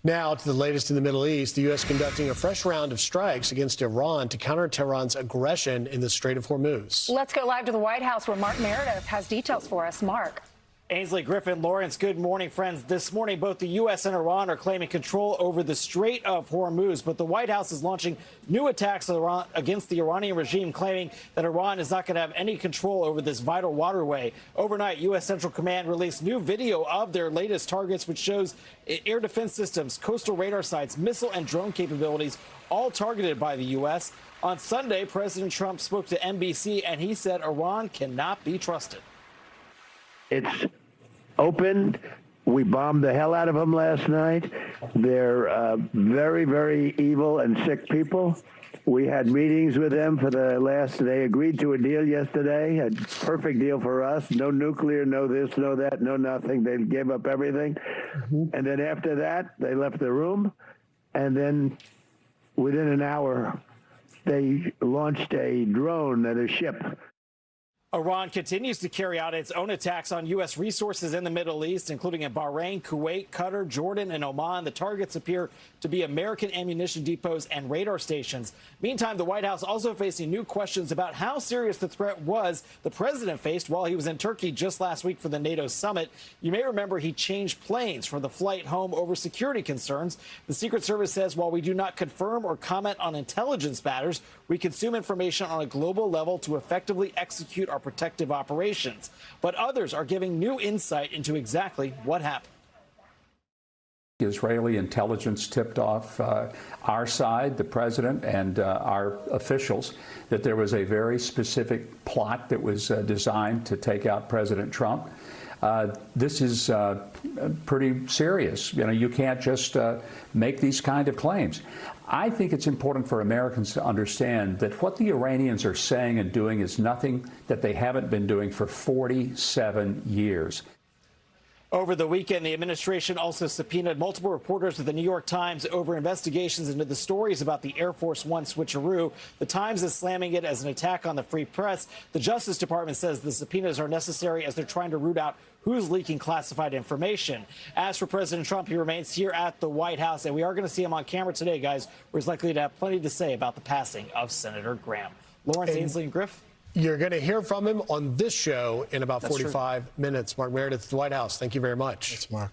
Now to the latest in the Middle East. The U.S. conducting a fresh round of strikes against Iran to counter Tehran's aggression in the Strait of Hormuz. Let's go live to the White House where Mark Meredith has details for us. Mark. Ainsley, Griffin, Lawrence, good morning, friends. This morning, both the U.S. and Iran are claiming control over the Strait of Hormuz, but the White House is launching new attacks against the Iranian regime, claiming that Iran is not going to have any control over this vital waterway. Overnight, U.S. Central Command released new video of their latest targets, which shows air defense systems, coastal radar sites, missile and drone capabilities, all targeted by the U.S. On Sunday, President Trump spoke to NBC, and he said Iran cannot be trusted. It's open. We bombed the hell out of them last night. They're very, very evil and sick people. We had meetings with them for the last. They agreed to a deal yesterday, a perfect deal for us. No nuclear, no this, no that, no nothing. They gave up everything. And then after that, they left the room. And then within an hour, they launched a drone at a ship. Iran continues to carry out its own attacks on U.S. resources in the Middle East, including in Bahrain, Kuwait, Qatar, Jordan, and Oman. The targets appear to be American ammunition depots and radar stations. Meantime, the White House also facing new questions about how serious the threat was the president faced while he was in Turkey just last week for the NATO summit. You may remember he changed planes for the flight home over security concerns. The Secret Service says while we do not confirm or comment on intelligence matters, we consume information on a global level to effectively execute our protective operations. But others are giving new insight into exactly what happened. Israeli intelligence tipped off our side, the president, and our officials that there was a very specific plot that was designed to take out President Trump. This is pretty serious. You know, you can't just make these kind of claims. I think it's important for Americans to understand that what the Iranians are saying and doing is nothing that they haven't been doing for 47 years. Over the weekend, the administration also subpoenaed multiple reporters of the New York Times over investigations into the stories about the Air Force One switcheroo. The Times is slamming it as an attack on the free press. The Justice Department says the subpoenas are necessary as they're trying to root out who's leaking classified information. As for President Trump, he remains here at the White House, and we are going to see him on camera today, guys, where he's likely to have plenty to say about the passing of Senator Graham. Lawrence, Ainsley, and Griff. You're going to hear from him on this show in about 45 minutes. Mark Meredith at the White House. Thank you very much. Thanks, Mark.